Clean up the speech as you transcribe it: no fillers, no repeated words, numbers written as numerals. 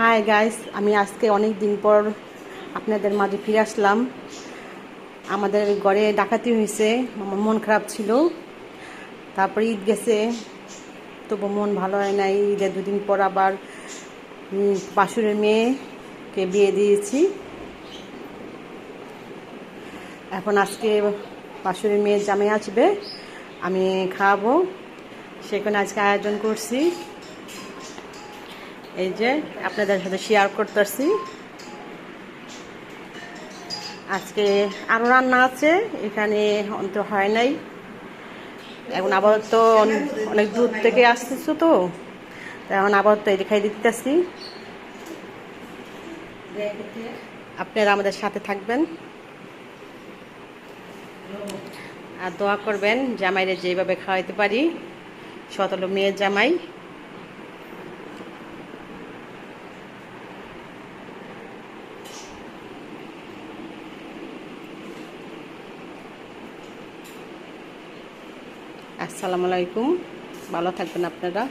Hi guys, আমি আজকে অনেক দিন পর আপনাদের মাঝে ফিরে আসলাম। আমাদের ঘরে ডাকাতি হয়েছে, আমার মন খারাপ ছিল। তারপরে ঈদ গেছে, তবু মন ভালো হয় নাই। ঈদের দুদিন পর আবার বাসুরের মেয়েকে বিয়ে দিয়েছি। এখন আজকে বাসুরের মেয়ের জামাই আসবে, আমি খাওয়াবো, সেখানে আজকে আয়োজন করছি। এই যে আপনাদের সাথে শেয়ার করতেছি। আজকে আরও রান্না আছে, এখানে অন্ত হয় নাই। এখন আবার তো অনেক দূর থেকে আসতেছো তো, এখন আবার তো এটা খাই দিতেছি। আপনারা আমাদের সাথে থাকবেন আর দোয়া করবেন জামাইরে যেভাবে খাওয়াইতে পারি। সতলো মেয়ের জামাই। আসসালামু আলাইকুম, ভালো থাকবেন আপনারা।